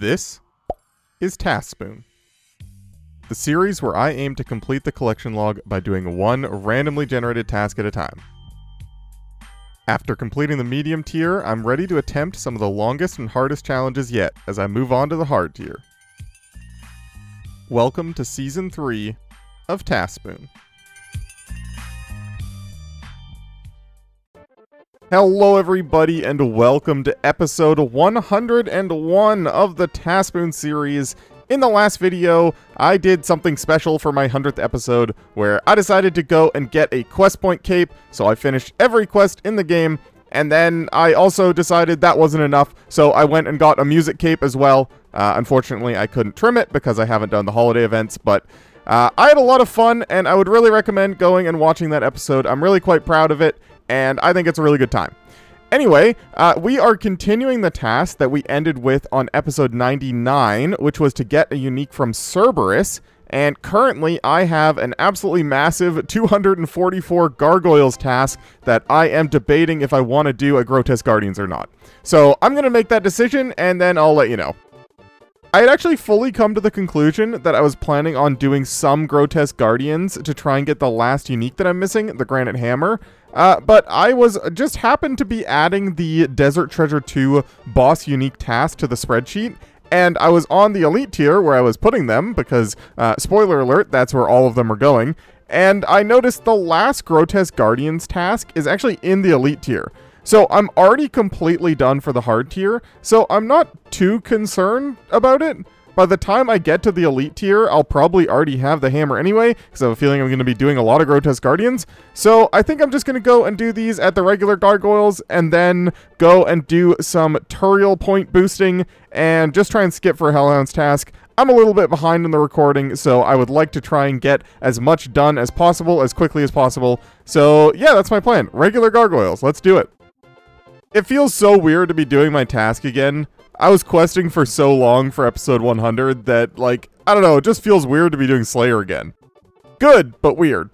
This is TaskSpoon, the series where I aim to complete the collection log by doing one randomly generated task at a time. After completing the medium tier, I'm ready to attempt some of the longest and hardest challenges yet as I move on to the hard tier. Welcome to Season 3 of TaskSpoon. Hello everybody and welcome to episode 101 of the TaskSpoon series. In the last video, I did something special for my 100th episode where I decided to go and get a quest point cape, so I finished every quest in the game, and then I also decided that wasn't enough, so I went and got a music cape as well. Unfortunately, I couldn't trim it because I haven't done the holiday events, but I had a lot of fun, and I would really recommend going and watching that episode. I'm really quite proud of it, and I think it's a really good time. Anyway, we are continuing the task that we ended with on episode 99, which was to get a unique from Cerberus, and currently I have an absolutely massive 244 gargoyles task that I am debating if I want to do a Grotesque Guardians or not. So I'm going to make that decision, and then I'll let you know. I had actually fully come to the conclusion that I was planning on doing some Grotesque Guardians to try and get the last unique that I'm missing, the Granite Hammer. But I just happened to be adding the Desert Treasure 2 boss unique task to the spreadsheet, and I was on the elite tier where I was putting them because, spoiler alert, that's where all of them are going, and I noticed the last Grotesque Guardians task is actually in the elite tier. So I'm already completely done for the hard tier, so I'm not too concerned about it. By the time I get to the elite tier, I'll probably already have the hammer anyway, because I have a feeling I'm going to be doing a lot of Grotesque Guardians. So I think I'm just going to go and do these at the regular gargoyles, and then go and do some Turiel point boosting, and just try and skip for a Hellhound's task. I'm a little bit behind in the recording, so I would like to try and get as much done as possible, as quickly as possible. So yeah, that's my plan. Regular gargoyles, let's do it. It feels so weird to be doing my task again. I was questing for so long for episode 100 that, like, I don't know, it just feels weird to be doing Slayer again. Good, but weird.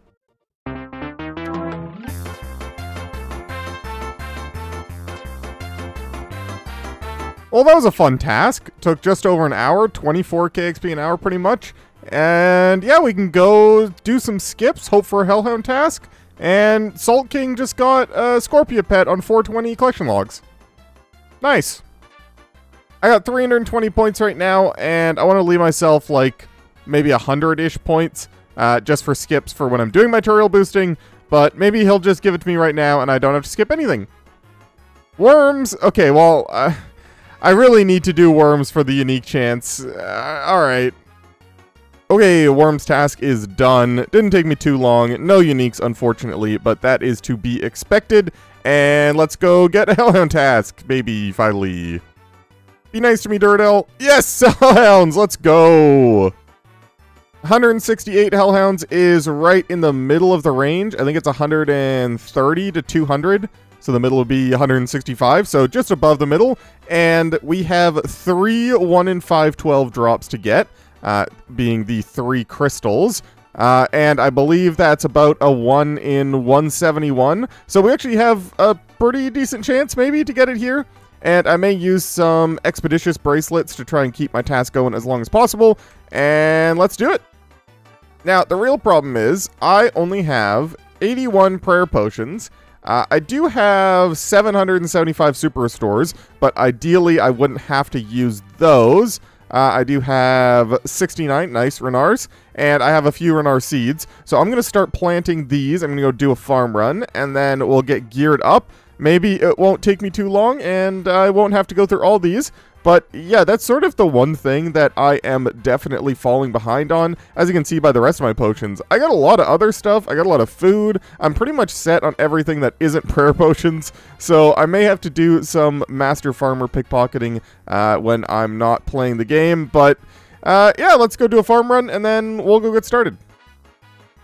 Well, that was a fun task. Took just over an hour, 24k XP an hour pretty much. And yeah, we can go do some skips, hope for a Hellhound task. And Salt King just got a Scorpio pet on 420 collection logs. Nice. I got 320 points right now, and I want to leave myself like maybe 100-ish points just for skips for when I'm doing my Turiel boosting, but maybe he'll just give it to me right now and I don't have to skip anything. Worms! Okay, well, I really need to do worms for the unique chance. Alright. Okay, Worms task is done. Didn't take me too long. No uniques, unfortunately, but that is to be expected. And let's go get a Hellhound task, baby, finally. Be nice to me, Dirtell. Yes, Hellhounds, let's go. 168 Hellhounds is right in the middle of the range. I think it's 130 to 200. So the middle would be 165, so just above the middle. And we have 3 1 in 512 drops to get. Being the 3 crystals, and I believe that's about a 1 in 171, so we actually have a pretty decent chance maybe to get it here, and I may use some expeditious bracelets to try and keep my task going as long as possible, and let's do it. Now, the real problem is, I only have 81 prayer potions. I do have 775 super restores, but ideally I wouldn't have to use those. I do have 69 nice Renars, and I have a few Renar seeds. So I'm going to start planting these. I'm going to go do a farm run, and then we'll get geared up. Maybe it won't take me too long, and I won't have to go through all these. But yeah, that's sort of the one thing that I am definitely falling behind on. As you can see by the rest of my potions, I got a lot of other stuff. I got a lot of food. I'm pretty much set on everything that isn't prayer potions. So I may have to do some Master Farmer pickpocketing when I'm not playing the game. But yeah, let's go do a farm run and then we'll go get started.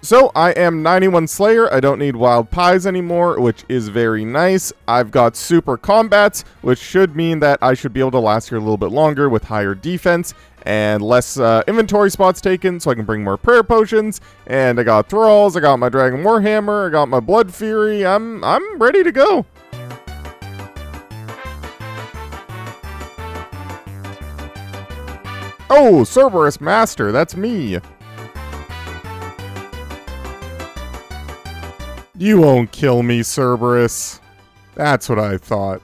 So, I am 91 Slayer, I don't need Wild Pies anymore, which is very nice. I've got Super Combats, which should mean that I should be able to last here a little bit longer with higher defense and less inventory spots taken, so I can bring more prayer potions. And I got Thralls, I got my Dragon Warhammer, I got my Blood Fury, I'm ready to go. Oh, Cerberus Master, that's me. You won't kill me, Cerberus. That's what I thought.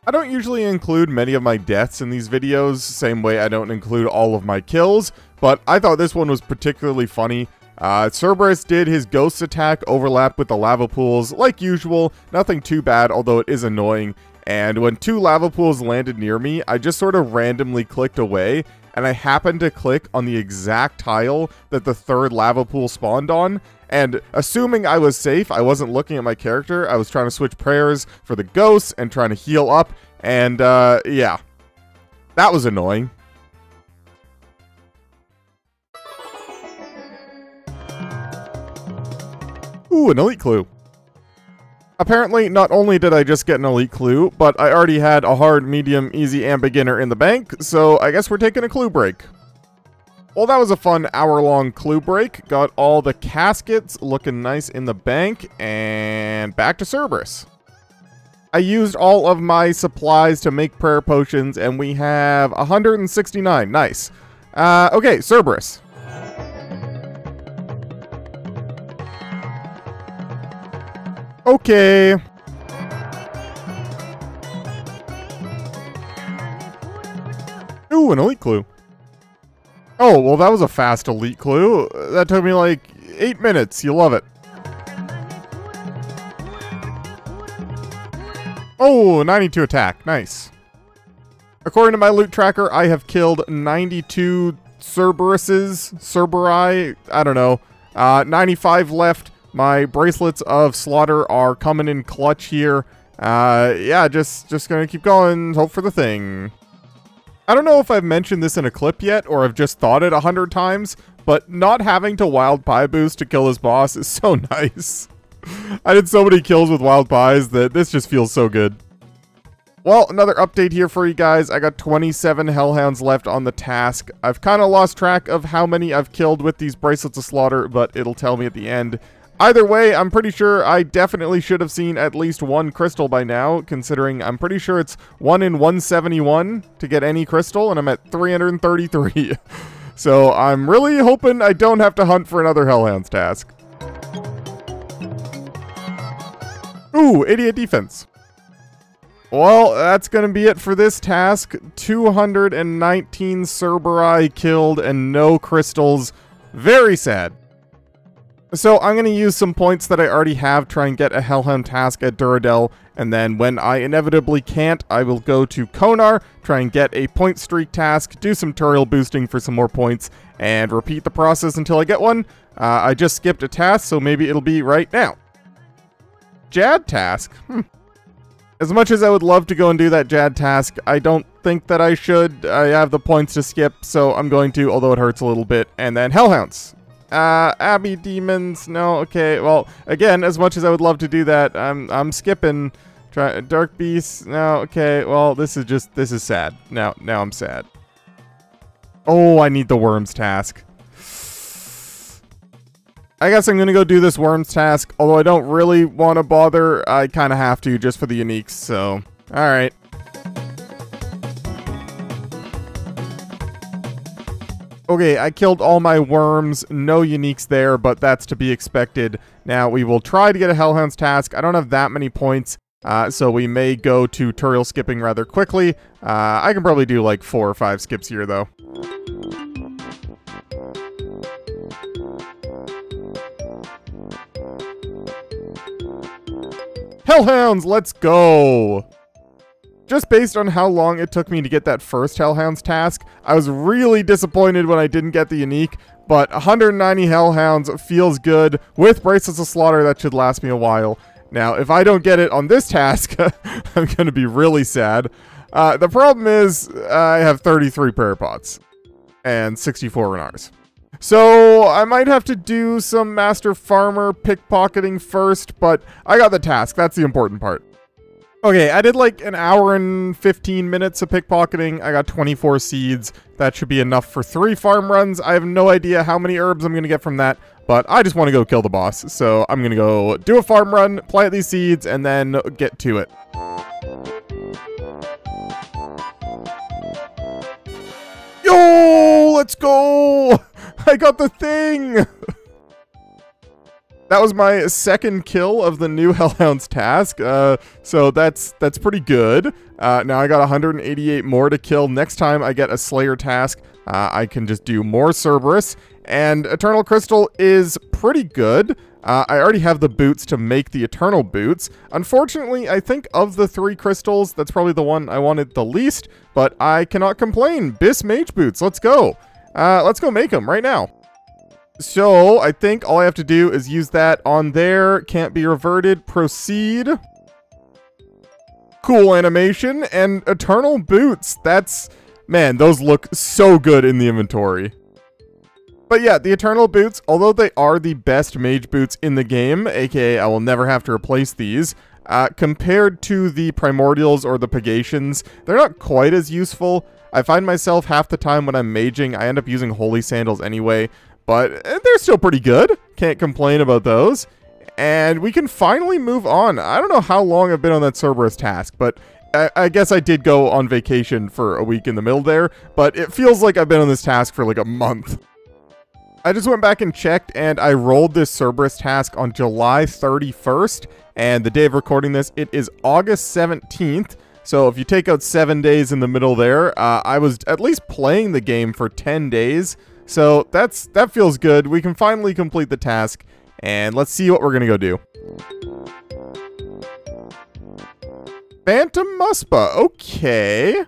I don't usually include many of my deaths in these videos, same way I don't include all of my kills, but I thought this one was particularly funny. Cerberus did his ghost attack overlap with the lava pools, like usual, nothing too bad, although it is annoying. And when 2 lava pools landed near me, I just sort of randomly clicked away, and I happened to click on the exact tile that the 3rd lava pool spawned on. And assuming I was safe, I wasn't looking at my character, I was trying to switch prayers for the ghosts and trying to heal up, and yeah. That was annoying. Ooh, an elite clue. Apparently, not only did I just get an elite clue, but I already had a hard, medium, easy, and beginner in the bank, so I guess we're taking a clue break. Well, that was a fun hour-long clue break. Got all the caskets looking nice in the bank, and back to Cerberus. I used all of my supplies to make prayer potions, and we have 169. Nice. Okay, Cerberus. Okay. Ooh, an elite clue. Oh, well, that was a fast elite clue. That took me like 8 minutes. You love it. Oh, 92 attack. Nice. According to my loot tracker, I have killed 92 Cerberi, I don't know. 95 left. My bracelets of slaughter are coming in clutch here. Yeah, just gonna keep going, hope for the thing. I don't know if I've mentioned this in a clip yet, or I've just thought it 100 times, but not having to wild pie boost to kill this boss is so nice. I did so many kills with wild pies that this just feels so good. Well, another update here for you guys. I got 27 hellhounds left on the task. I've kind of lost track of how many I've killed with these bracelets of slaughter, but it'll tell me at the end. Either way, I'm pretty sure I definitely should have seen at least 1 crystal by now, considering I'm pretty sure it's 1 in 171 to get any crystal, and I'm at 333. So I'm really hoping I don't have to hunt for another Hellhounds task. Ooh, 88 defense. Well, that's going to be it for this task. 219 Cerberi killed and no crystals. Very sad. So I'm going to use some points that I already have, try and get a Hellhound task at Duradel, and then when I inevitably can't, I will go to Konar, try and get a point streak task, do some Turiel boosting for some more points, and repeat the process until I get one. I just skipped a task, so maybe it'll be right now. Jad task? As much as I would love to go and do that Jad task, I don't think that I should. I have the points to skip, so I'm going to, although it hurts a little bit. And then Hellhounds. Abbey Demons, no, okay, well, again, as much as I would love to do that, I'm skipping. Dark Beasts, no, okay, well, this is sad. Now I'm sad. Oh, I need the Worms task. I guess I'm gonna go do this Worms task, although I don't really want to bother. I kind of have to, just for the uniques, so, alright. Okay, I killed all my worms, no uniques there, but that's to be expected. Now, we will try to get a Hellhounds task. I don't have that many points, so we may go to Turiel skipping rather quickly. I can probably do like 4 or 5 skips here, though. Hellhounds, let's go! Just based on how long it took me to get that first Hellhounds task, I was really disappointed when I didn't get the unique, but 190 Hellhounds feels good. With Bracelets of Slaughter, that should last me a while. Now, if I don't get it on this task, I'm going to be really sad. The problem is, I have 33 prayer pots and 64 Renars. So, I might have to do some Master Farmer pickpocketing first, but I got the task. That's the important part. Okay, I did like an hour and 15 minutes of pickpocketing. I got 24 seeds. That should be enough for 3 farm runs. I have no idea how many herbs I'm going to get from that, but I just want to go kill the boss. So I'm going to go do a farm run, plant these seeds, and then get to it. Yo! let's go! I got the thing! That was my second kill of the new Hellhounds task, so that's pretty good. Now I got 188 more to kill. Next time I get a Slayer task, I can just do more Cerberus, and Eternal Crystal is pretty good. I already have the boots to make the Eternal boots. Unfortunately, I think of the 3 crystals, that's probably the one I wanted the least, but I cannot complain. Bis Mage boots, let's go. Let's go make them right now. So, I think all I have to do is use that on there. Can't be reverted. Proceed. Cool animation. And Eternal Boots. That's... Man, those look so good in the inventory. But yeah, the Eternal Boots, although they are the best mage boots in the game, aka I will never have to replace these, compared to the Primordials or the Pagations, they're not quite as useful. I find myself half the time when I'm maging, I end up using Holy Sandals anyway. But they're still pretty good. Can't complain about those. And we can finally move on. I don't know how long I've been on that Cerberus task, but I guess I did go on vacation for a week in the middle there. But it feels like I've been on this task for like a month. I just went back and checked, and I rolled this Cerberus task on July 31st. And the day of recording this, it is August 17th. So if you take out 7 days in the middle there, I was at least playing the game for 10 days. So that feels good. We can finally complete the task, and let's see what we're gonna go do. Phantom Muspah, okay.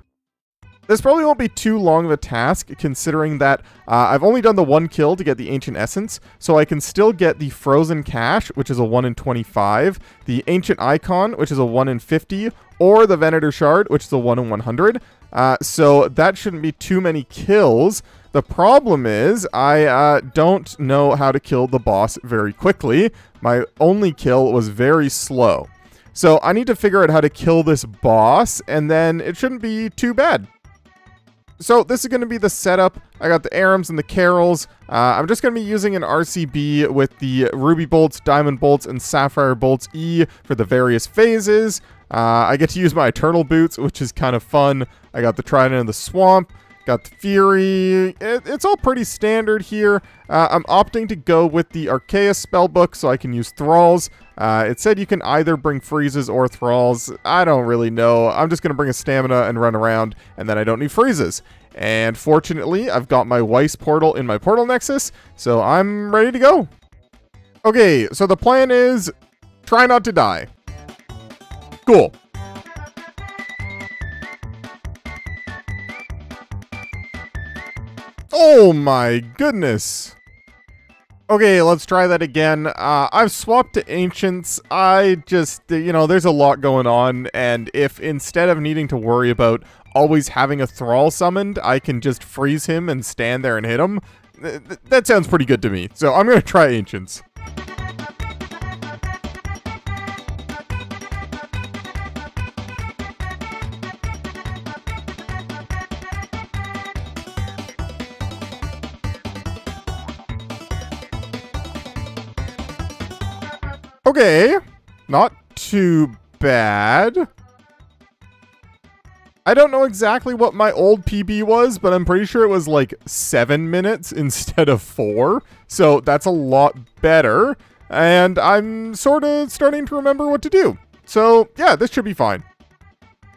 This probably won't be too long of a task, considering that I've only done the 1 kill to get the Ancient Essence, so I can still get the Frozen Cache, which is a 1 in 25, the Ancient Icon, which is a 1 in 50, or the Venator Shard, which is a 1 in 100. So that shouldn't be too many kills. The problem is, I don't know how to kill the boss very quickly. My only kill was very slow. So I need to figure out how to kill this boss, and then it shouldn't be too bad. So this is going to be the setup. I got the Arams and the Carols. I'm just going to be using an RCB with the Ruby Bolts, Diamond Bolts, and Sapphire Bolts E for the various phases. I get to use my Eternal Boots, which is kind of fun. I got the Trident of the Swamp. Got the Fury. It's all pretty standard here. I'm opting to go with the Arceus spellbook so I can use Thralls. It said you can either bring Freezes or Thralls. I don't really know. I'm just going to bring a Stamina and run around, and then I don't need Freezes. And fortunately, I've got my Weiss portal in my Portal Nexus, so I'm ready to go. Okay, so the plan is try not to die. Cool. Oh my goodness. Okay, let's try that again. I've swapped to Ancients. I just, you know, there's a lot going on, and if instead of needing to worry about always having a Thrall summoned, I can just freeze him and stand there and hit him, that sounds pretty good to me. So I'm going to try Ancients. Okay, not too bad. I don't know exactly what my old PB was, but I'm pretty sure it was like 7 minutes instead of 4. So that's a lot better. And I'm sort of starting to remember what to do. So yeah, this should be fine.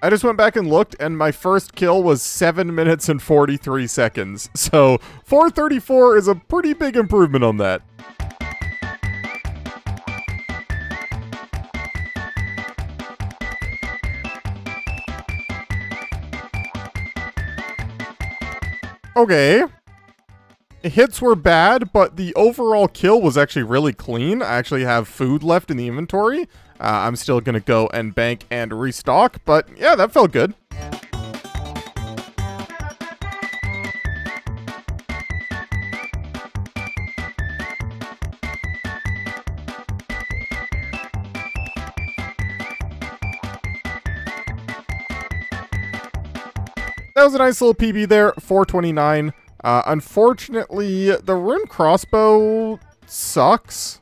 I just went back and looked, and my first kill was 7 minutes and 43 seconds. So 4:34 is a pretty big improvement on that. Okay. Hits were bad, but the overall kill was actually really clean. I actually have food left in the inventory. I'm still going to go and bank and restock, but yeah, that felt good. That was a nice little PB there, 429. Unfortunately, the rune crossbow sucks.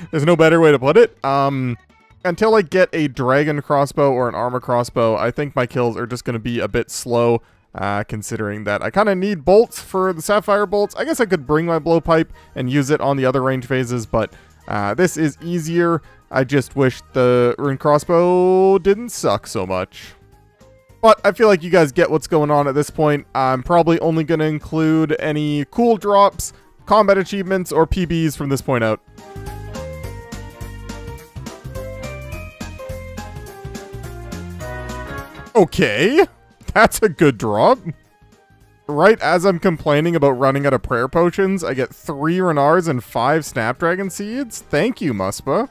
There's no better way to put it. Until I get a dragon crossbow or an armor crossbow, I think my kills are just going to be a bit slow. considering that I kind of need bolts for the sapphire bolts. I guess I could bring my blowpipe and use it on the other range phases, but this is easier. I just wish the rune crossbow didn't suck so much. But I feel like you guys get what's going on at this point. I'm probably only going to include any cool drops, combat achievements, or PBs from this point out. Okay, that's a good drop. Right as I'm complaining about running out of prayer potions, I get 3 Renards and 5 Snapdragon Seeds. Thank you, Muspah.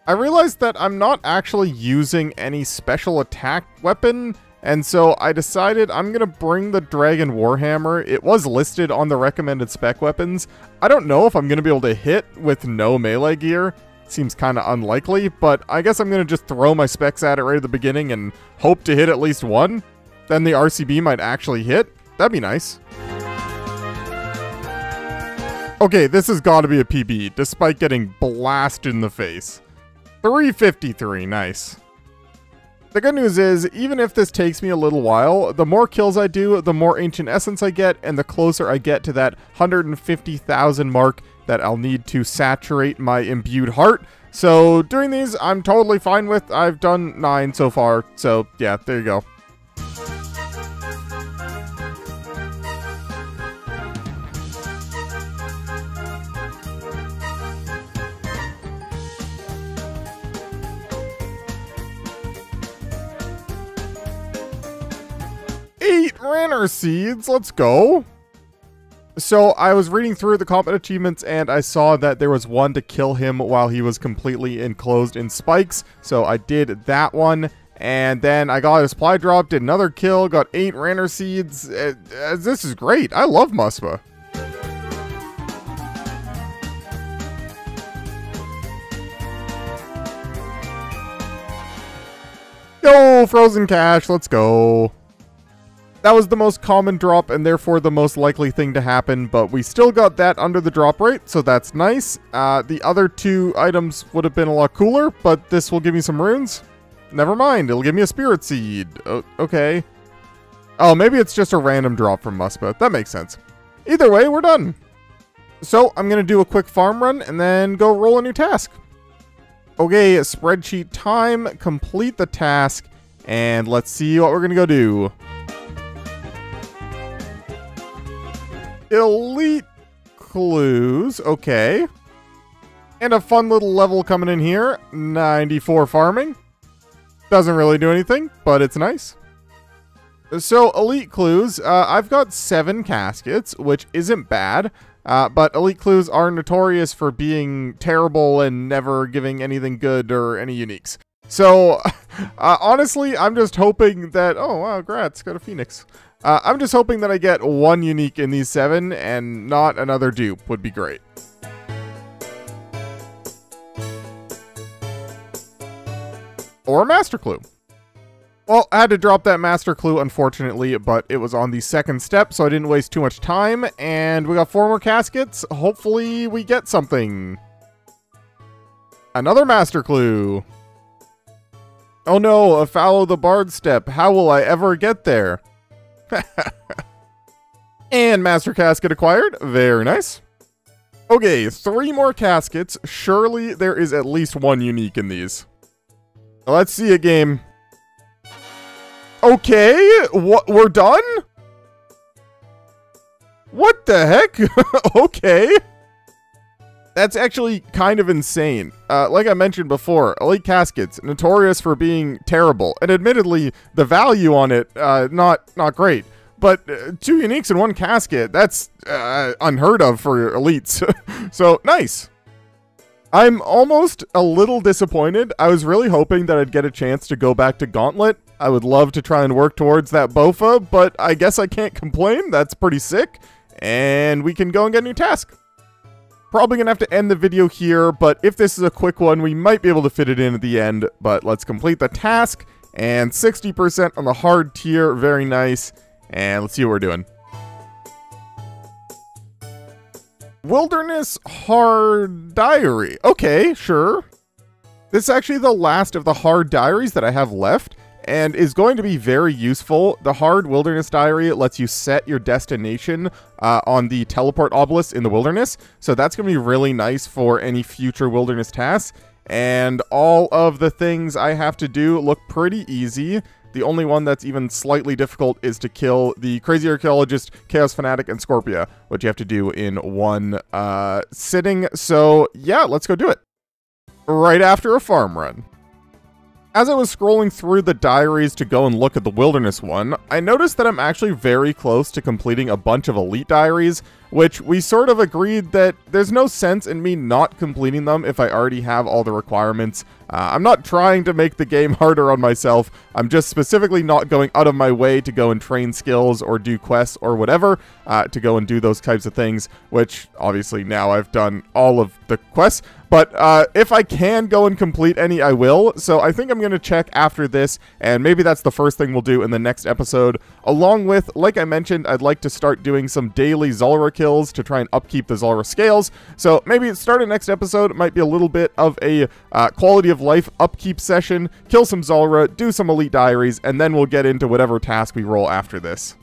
I realized that I'm not actually using any special attack weapon, and so I decided I'm going to bring the Dragon Warhammer. It was listed on the recommended spec weapons. I don't know if I'm going to be able to hit with no melee gear. Seems kind of unlikely, but I guess I'm going to just throw my specs at it right at the beginning and hope to hit at least one. Then the RCB might actually hit. That'd be nice. Okay, this has got to be a PB, despite getting blasted in the face. 353, nice. The good news is, even if this takes me a little while, the more kills I do, the more Ancient Essence I get, and the closer I get to that 150,000 mark that I'll need to saturate my Imbued Heart. So doing these, I'm totally fine with. I've done 9 so far, so yeah, there you go. Ranner seeds, let's go. So I was reading through the combat achievements and I saw that there was one to kill him while he was completely enclosed in spikes. So I did that one, and then I got a supply drop, did another kill, got 8 Ranner seeds. This is great. I love Muspah. Yo, Frozen Cash, let's go. That was the most common drop and therefore the most likely thing to happen, but we still got that under the drop rate, so that's nice. The other 2 items would have been a lot cooler, but this will give me some runes. Never mind, it'll give me a spirit seed. Okay. Oh, maybe it's just a random drop from Muspah. That makes sense. Either way, we're done. So I'm going to do a quick farm run and then go roll a new task. Okay, spreadsheet time. Complete the task, and let's see what we're going to go do. Elite clues, okay. And a fun little level coming in here, 94 farming. Doesn't really do anything, but it's nice. So, elite clues, I've got 7 caskets, which isn't bad, but elite clues are notorious for being terrible and never giving anything good or any uniques. So, honestly, I'm just hoping that, oh wow, grats, got a phoenix. I'm just hoping that I get 1 unique in these 7 and not another dupe would be great. Or a master clue. Well, I had to drop that master clue, unfortunately, but it was on the 2nd step, so I didn't waste too much time, and we got 4 more caskets. Hopefully we get something. Another master clue. Oh no, a follow the bard step. How will I ever get there? And master casket acquired. Very nice. Okay, 3 more caskets. Surely there is at least 1 unique in these. Let's see a game. Okay, what? We're done? What the heck? Okay. That's actually kind of insane. Like I mentioned before, elite caskets, notorious for being terrible. And admittedly, the value on it, not great. But 2 uniques in 1 casket, that's unheard of for elites. So, nice. I'm almost a little disappointed. I was really hoping that I'd get a chance to go back to Gauntlet. I would love to try and work towards that BOFA, but I guess I can't complain. That's pretty sick. And we can go and get a new task. Probably gonna have to end the video here, but if this is a quick one, we might be able to fit it in at the end. But let's complete the task, and 60% on the hard tier, very nice. And let's see what we're doing. Wilderness Hard Diary. Okay, sure. This is actually the last of the hard diaries that I have left, and is going to be very useful. The hard wilderness diary lets you set your destination on the teleport obelisk in the wilderness, so that's going to be really nice for any future wilderness tasks. And all of the things I have to do look pretty easy. The only one that's even slightly difficult is to kill the Crazy Archaeologist, Chaos Fanatic, and Scorpia, which you have to do in one sitting. So yeah, let's go do it. Right after a farm run. As I was scrolling through the diaries to go and look at the wilderness one, I noticed that I'm actually very close to completing a bunch of elite diaries, which we sort of agreed that there's no sense in me not completing them if I already have all the requirements. I'm not trying to make the game harder on myself, I'm just specifically not going out of my way to go and train skills or do quests or whatever, to go and do those types of things, which obviously now I've done all of the quests. But if I can go and complete any, I will. So I think I'm going to check after this, and maybe that's the first thing we'll do in the next episode. Along with, like I mentioned, I'd like to start doing some daily Zulrah kills to try and upkeep the Zulrah scales. So maybe start a next episode. It might be a little bit of a quality of life upkeep session, kill some Zulrah, do some elite diaries, and then we'll get into whatever task we roll after this.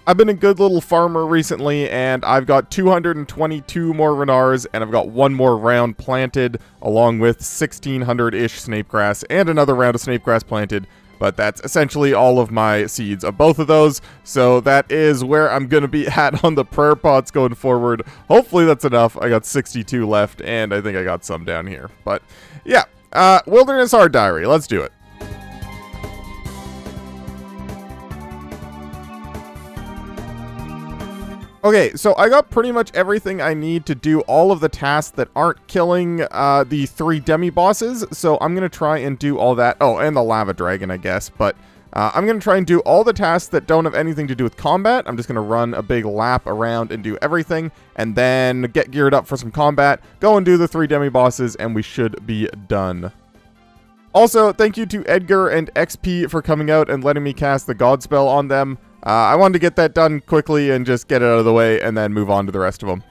I've been a good little farmer recently, and I've got 222 more Renars, and I've got one more round planted, along with 1,600-ish Snapegrass, and another round of Snapegrass planted, but that's essentially all of my seeds of both of those, so that is where I'm going to be at on the prayer pots going forward. Hopefully that's enough. I got 62 left, and I think I got some down here, but yeah, Wilderness Hard Diary, let's do it. Okay, so I got pretty much everything I need to do all of the tasks that aren't killing the 3 demi-bosses, so I'm going to try and do all that. Oh, and the lava dragon, I guess, but I'm going to try and do all the tasks that don't have anything to do with combat. I'm just going to run a big lap around and do everything, and then get geared up for some combat, go and do the 3 demi-bosses, and we should be done. Also, thank you to Edgar and XP for coming out and letting me cast the God spell on them. I wanted to get that done quickly and just get it out of the way and then move on to the rest of them.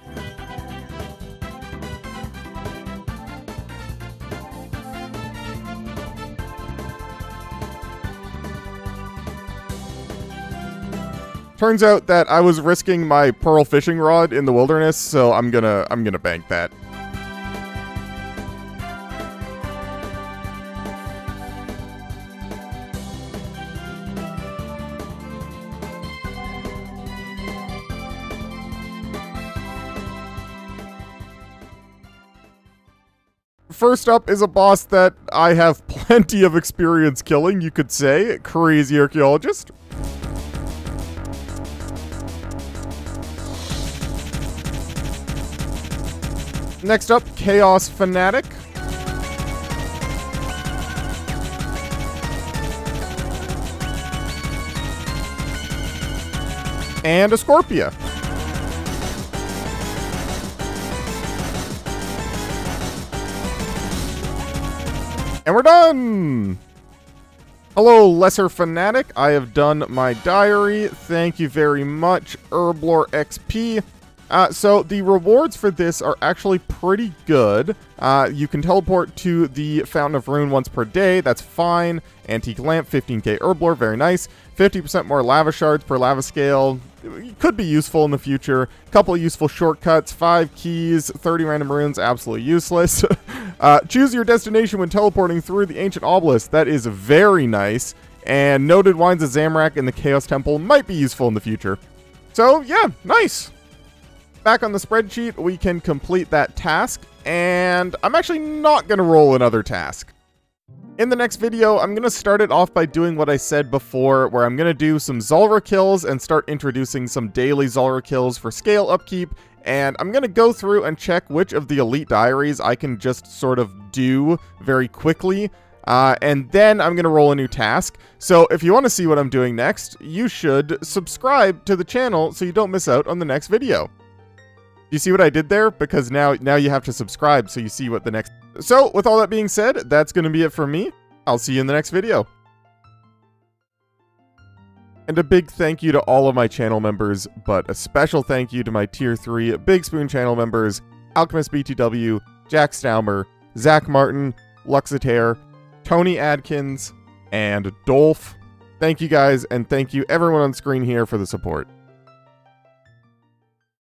Turns out that I was risking my pearl fishing rod in the wilderness, so I'm gonna bank that. First up is a boss that I have plenty of experience killing, you could say, Crazy Archaeologist. Next up, Chaos Fanatic. And a Scorpia. And we're done! Hello, Lesser Fanatic. I have done my diary. Thank you very much, Herblore XP. So the rewards for this are actually pretty good. You can teleport to the Fountain of Rune once per day. That's fine. Antique Lamp, 15k Herblore, very nice. 50% more lava shards per lava scale. Could be useful in the future. Couple of useful shortcuts, 5 keys, 30 random runes, absolutely useless. Choose your destination when teleporting through the ancient obelisk. That is very nice. And noted wines of Zamrak in the Chaos Temple might be useful in the future. So yeah, nice. Back on the spreadsheet, we can complete that task. And I'm actually not going to roll another task. In the next video, I'm going to start it off by doing what I said before, where I'm going to do some Zulrah kills and start introducing some daily Zulrah kills for scale upkeep, and I'm going to go through and check which of the elite diaries I can just sort of do very quickly, and then I'm going to roll a new task. So if you want to see what I'm doing next, you should subscribe to the channel so you don't miss out on the next video. You see what I did there? Because now you have to subscribe so you see what the next... So, with all that being said, that's going to be it from me. I'll see you in the next video. And a big thank you to all of my channel members, but a special thank you to my Tier 3 Big Spoon channel members, Alchemist BTW, Jack Staumer, Zach Martin, Luxitaire, Tony Adkins, and Dolph. Thank you guys, and thank you everyone on screen here for the support.